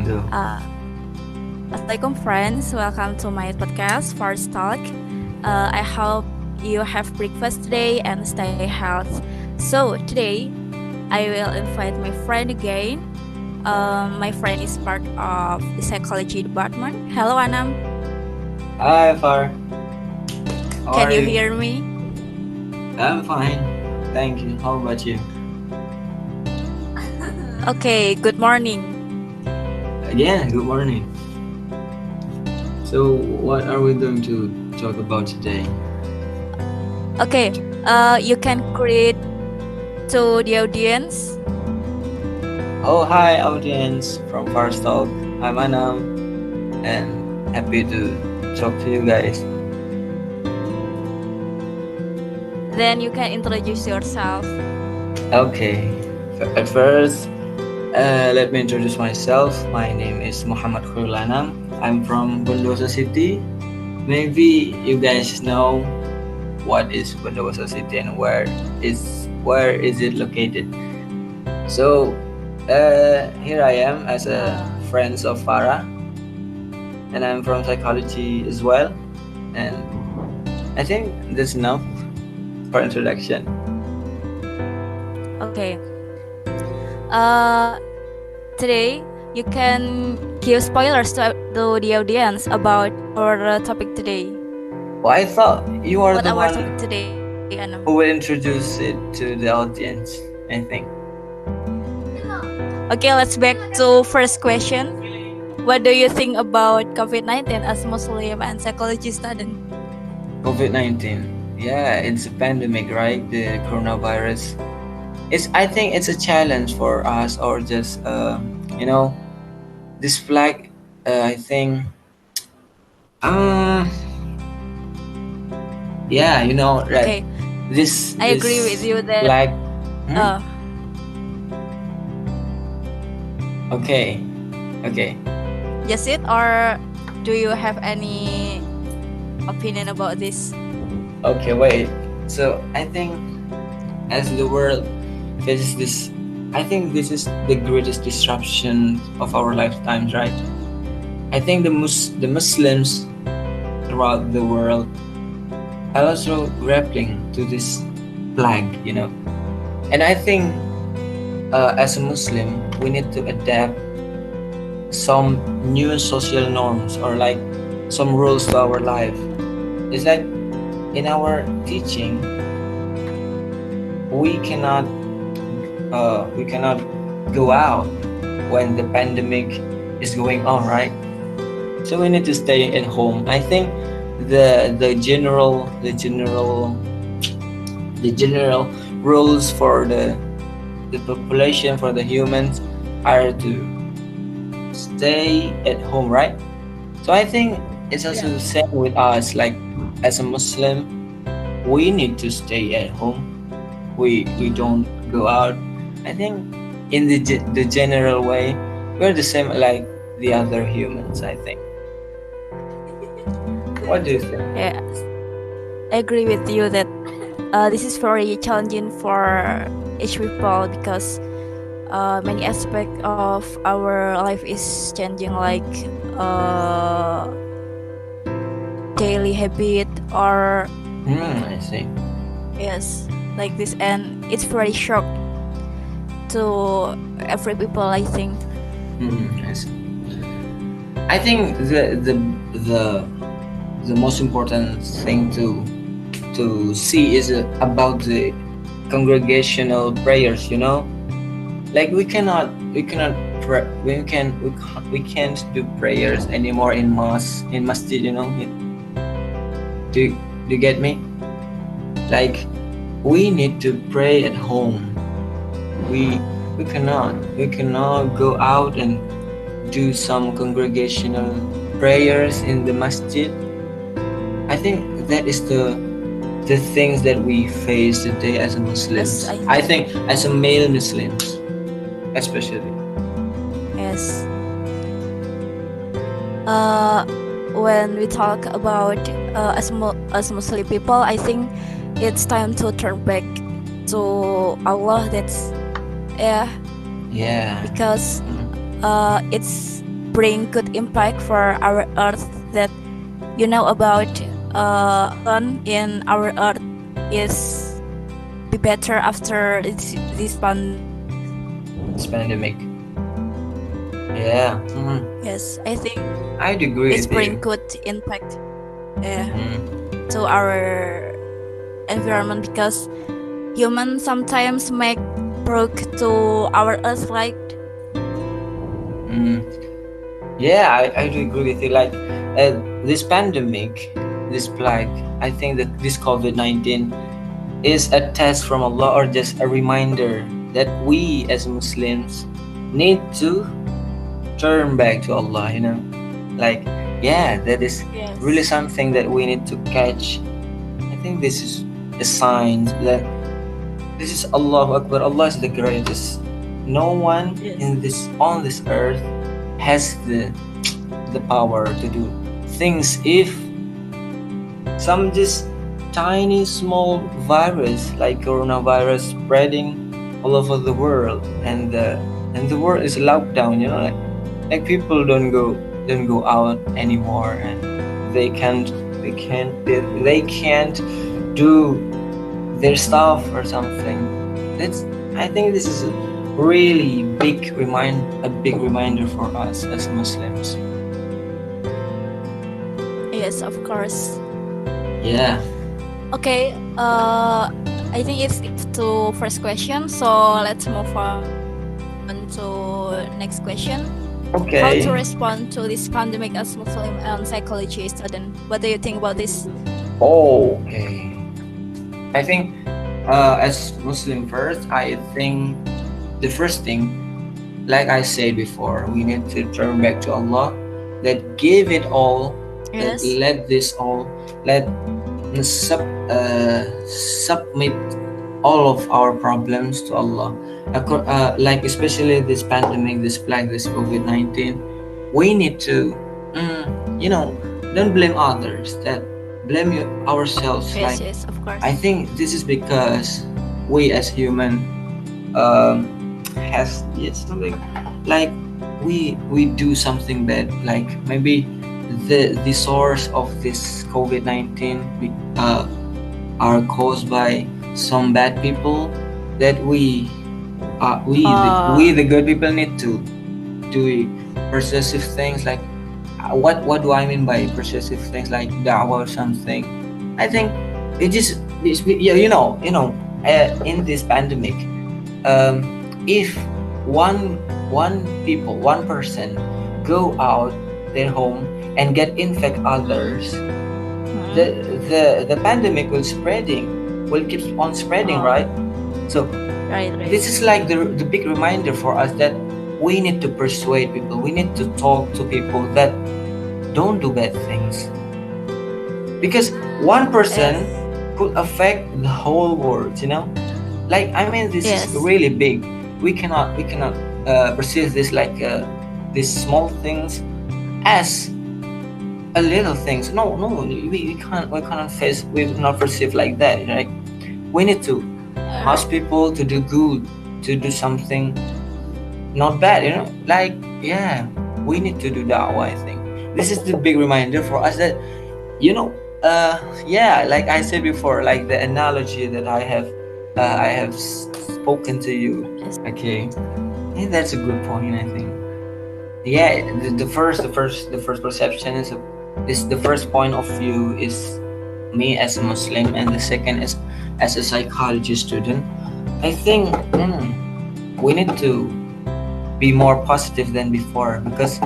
Go. Assalamualaikum friends, welcome to my podcast First Talk. I hope you have breakfast today and stay healthy. So today I will invite my friend again. My friend is part of the psychology department. Hello Anam, Hi, Farah. How can are you you? hear me? I'm fine. Thank you. How about you? Okay, good morning. Again, good morning. So, what are we going to talk about today? Okay, you can create to the audience. Oh, hi, audience from First Talk. I'm Anam and happy to talk to you guys. Then you can introduce yourself. Okay, at first, let me introduce myself. My name is Muhammad Khairulanam. I'm from Bondowoso City. Maybe you guys know what is Bondowoso City and where is it located. So here I am as a friend of Farah, and I'm from psychology as well. And I think that's enough for introduction. Okay. Uh, Today you can give spoilers to the audience about our topic today. Well, I thought you are What the our one topic today, Anam? who will introduce it to the audience, I think. Okay, let's back to first question. What do you think about COVID-19 as Muslim and psychology student? COVID-19. Yeah, it's a pandemic, right? The coronavirus. I think it's a challenge for us, or just you know, this flag. I think um yeah, right. Okay, I agree with This you that flag. Hmm? uh Okay, okay, just it, or do you have any opinion about this? okay. Wait. So I think as the world faces this, I think this is the greatest disruption of our lifetimes, right? I think the Muslims throughout the world are also grappling to this plague. And I think as a Muslim, we need to adapt some new social norms, or like some rules to our life. It's like in our teaching, we cannot we cannot go out when the pandemic is going on, right? So we need to stay at home. I think the general rules for the population, for the humans, are to stay at home, right? So I think it's also the same with us. Like as a Muslim, we need to stay at home. We don't go out. I think in the general way, we're the same like the other humans, I think. What do you think? Yeah, I agree with you that this is very challenging for each people because many aspects of our life is changing, like uh, daily habit or I see. yes, like this, and it's very shock to every people, I think. I see. I think the the most important thing to see is about the congregational prayers. Like we cannot we can't do prayers anymore in masjid. Do you get me? Like we need to pray at home. We we cannot we cannot go out and do some congregational prayers in the masjid. I think that is the things that we face today as a Yes, Muslims. I I think. think as a male Muslims, especially. Yes. Uh, when we talk about as Muslim people, I think it's time to turn back to Allah. That's yeah, Yeah. because it's bring good impact for our earth that you know about on in our earth is be better after this This pandemic. Yeah. yes, I think I'd agree it's with bring you. good impact Mm. to our environment because humans sometimes make broke to our earth, right? Mm. Yeah, I do agree with you. Like this pandemic, this plague, I think that this COVID-19 is a test from Allah or just a reminder that we as Muslims need to turn back to Allah, Like, yeah, that is really Yes. something that we need to catch. I think this is a sign that this is Allahu Akbar. Allah is the greatest. No one Yes. in this on this earth has the power to do things if some just tiny small virus like coronavirus spreading all over the world and the world is locked down, like people don't go out anymore and they can't they can't do their stuff or something. That's I think this is a really big reminder for us as Muslims. Yes, of course. Yeah. Okay, I think it's to first question, so let's move on to next question. How to Okay. respond to this pandemic as Muslim and psychology student? What do you think about this? Okay. I think as Muslim first, I think the first thing, like I said before, we need to turn back to Allah. Let give it all. Yes. Let this all. Let submit all of our problems to Allah. Like especially this pandemic, this plague, this COVID-19, we need to, mm, you know, don't blame others. That blame ourselves. Yes, Like yes, of course. I think this is because we as human um, has something like we do something bad. Like maybe the source of this COVID-19 are caused by some bad people that we the good people need to do persuasive things like what do I mean by persuasive things like da'wah or something. I think yeah, in this pandemic, if one person go out their home and get infect others, the Mhm. the pandemic will keep on spreading, Oh, right? So right, right. this is like the big reminder for us that we need to persuade people, we need to talk to people that don't do bad things, because one Yes, person could affect the whole world. Like I mean this is yes. really big. We cannot perceive this like these small things as a little things. No, we cannot perceive like that, right? We need to ask people to do good, to do something not bad, like yeah, we need to do that. I think this is the big reminder for us that you know yeah, like I said before, like the analogy that I have spoken to you. Okay, yeah, that's a good point, I think. Yeah, the first perception is the first point of view is me as a Muslim, and the second is as a psychology student. I think we need to be more positive than before, because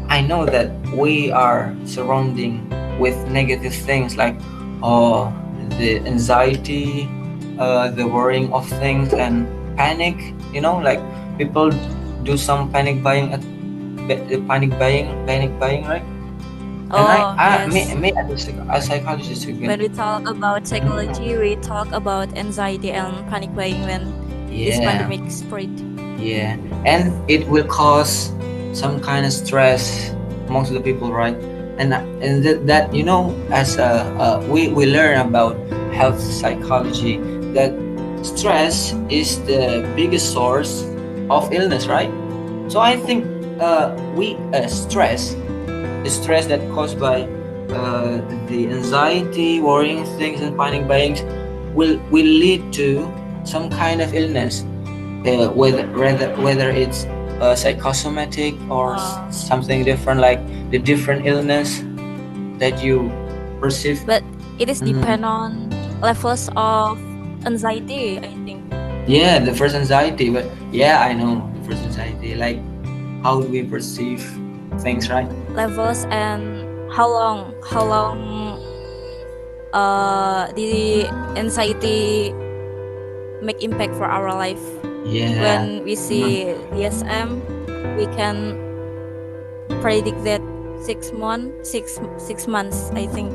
I know that we are surrounding with negative things like oh, the anxiety, the worrying of things, and panic. Like people do some panic buying, right? And Oh, yes. me as a psychologist again. When we talk about psychology, we talk about anxiety and panic buying when this Yeah, pandemic spread. yeah, and it will cause some kind of stress amongst the people, right? And that as we learn about health psychology, that stress is the biggest source of illness, right? So I think we stress, the stress that caused by the anxiety, worrying things, and panic buying will lead to some kind of illness, whether it's psychosomatic or something different, like the different illness that you perceive. but it is Mm. depend on levels of anxiety, I think. Yeah, the first anxiety, but yeah, I know the first anxiety, like how do we perceive things, right? Levels and how long the anxiety make impact for our life. Yeah. When we Mm. see DSM, we can predict that 6 months, I think.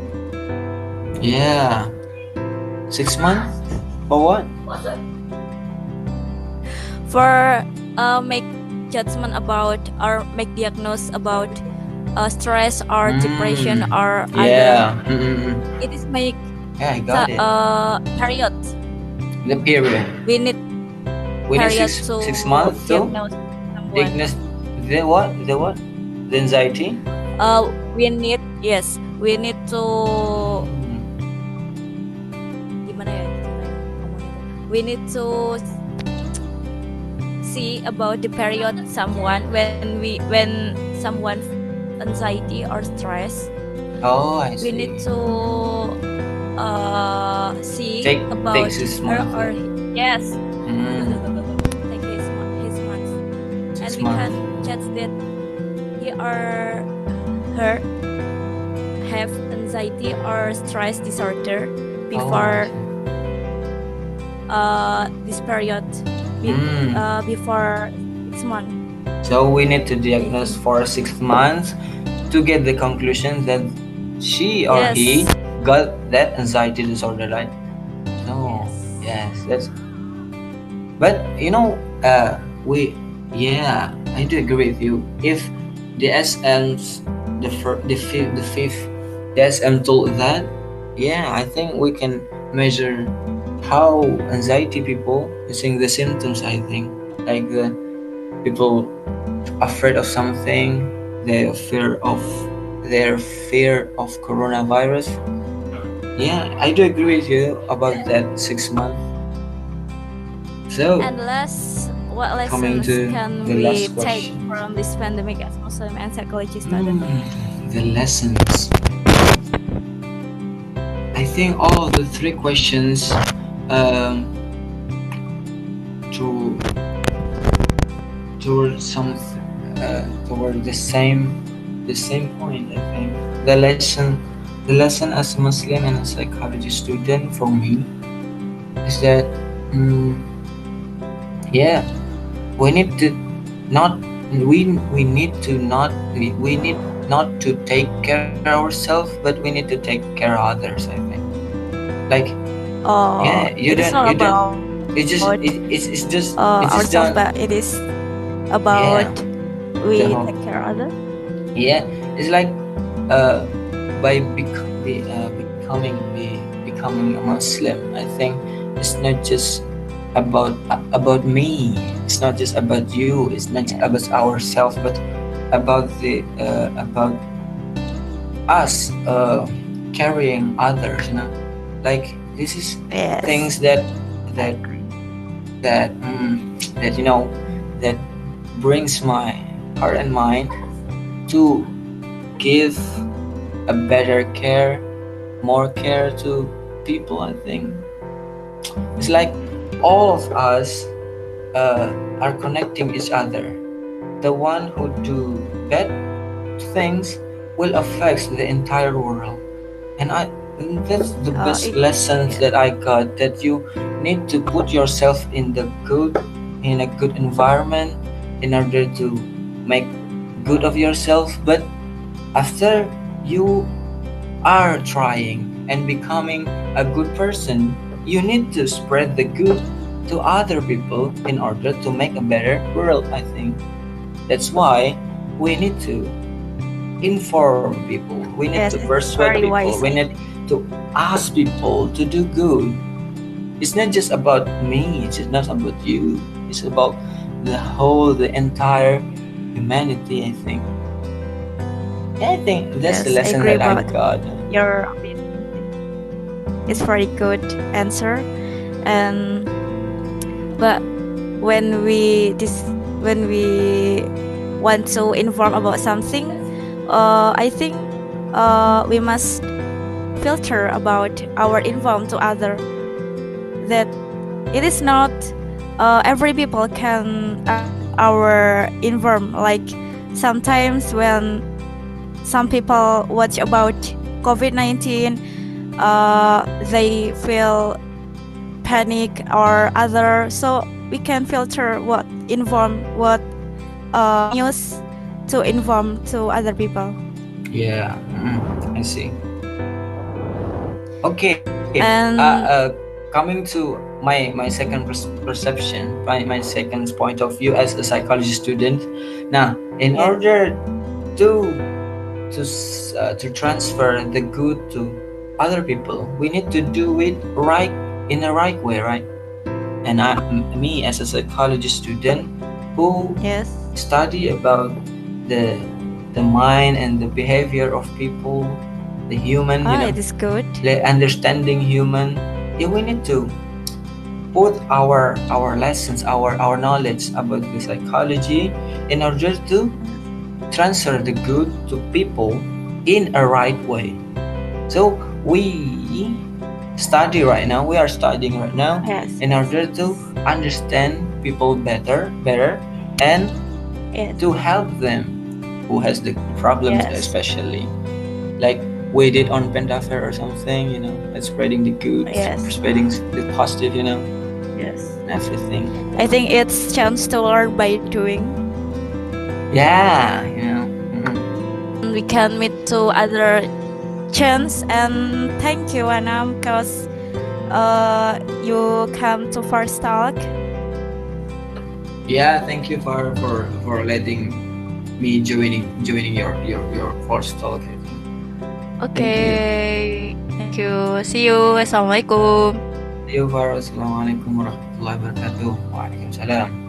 Yeah. 6 months? For what? For make judgment about or make diagnose about stress or depression Mm. or other, Yeah. Mm-mm. it is make Yeah, I got it. period. The period. We need We need period six to months to diagnose someone. diagnose the what? The what? The anxiety? We need, yes, we need to Mm. gimana ya ceritanya ngomongnya tuh? We need to see about the period someone when someone anxiety or stress. Oh, I We need see. to see Take about 6 months. her or yes, Mm. take his months, and Six we months. can judge that he or her have anxiety or stress disorder Oh, I before see. this period, Mm. before 6 months, So we need to I diagnose think. for 6 months to get the conclusion that she or he Yes, got that anxiety disorder, right? No, yes. yes, that's. But we, yeah, I do agree with you. If the SM's the fifth the SM told that, yeah, I think we can measure how anxiety people using the symptoms. I think like the people afraid of something, their fear of their fear of coronavirus. Yeah, I do agree with you about that 6 months. So And last, what coming lessons to can the we last take question. from this pandemic as Muslim and psychology student? The lessons. I think all of the three questions um, to toward some toward the same point. I think the lesson as a Muslim and a psychology student for me is that mm, yeah, we need to not we need to not we need not to take care ourselves, but we need to take care of others, I think. Like, yeah, you It is don't not you don't about it's just ourselves, done. but it is about Yeah, the we whole. take care of other. Yeah, it's like uh by becoming a Muslim, I think it's not just about me. It's not just about you. It's not just about Yes, ourselves, but about us carrying others. Like this is yes, things that I that agree. that that that brings my heart and mind to give a better care, more care to people. I think it's like all of us are connecting each other. The one who do bad things will affect the entire world, and that's the best lessons Yeah. that I got. That you need to put yourself in a good environment in order to make good of yourself. But after you are trying and becoming a good person, you need to spread the good to other people in order to make a better world, I think. That's why we need to inform people, we need to Yes, it's persuade very people, wise, we I need think. to ask people to do good. It's not just about me, it's not about you, it's about the entire humanity. I think. Yeah, I think that's the Yes, I lesson agree that I about got. your opinion. It's very good answer. And but when we want to inform about something, I think we must filter about our inform to other, that it is not every people can accept our inform. Like sometimes when some people watch about COVID-19, they feel panic or other, so we can filter what inform, what news to inform to other people. Yeah, I see. Okay. And Coming to my second perception, my second point of view as a psychology student. Now, in yes, order to to transfer the good to other people, we need to do it right in the right way, right? And me as a psychology student who yes, study about the mind and the behavior of people, the human, ah, it is good. the understanding human. Yeah, we need to put our lessons, our knowledge about the psychology in order to transfer the good to people in a right way. So we study right now. We are studying right now Yes, in yes, order to understand people better, and yes, to help them who has the problems, yes, especially like we did on Pentafair or something. Spreading the good, yes, spreading the positive, yes. and everything. I think it's chance to learn by doing. Yeah, We can meet to other chance. And thank you, Anam, because you come to first talk. yeah. Thank you for letting me joining your first talk. I think. Thank you. Okay, thank you. See you. Assalamualaikum. See you, Farah. Assalamualaikum warahmatullahi wabarakatuh. Waalaikumsalam.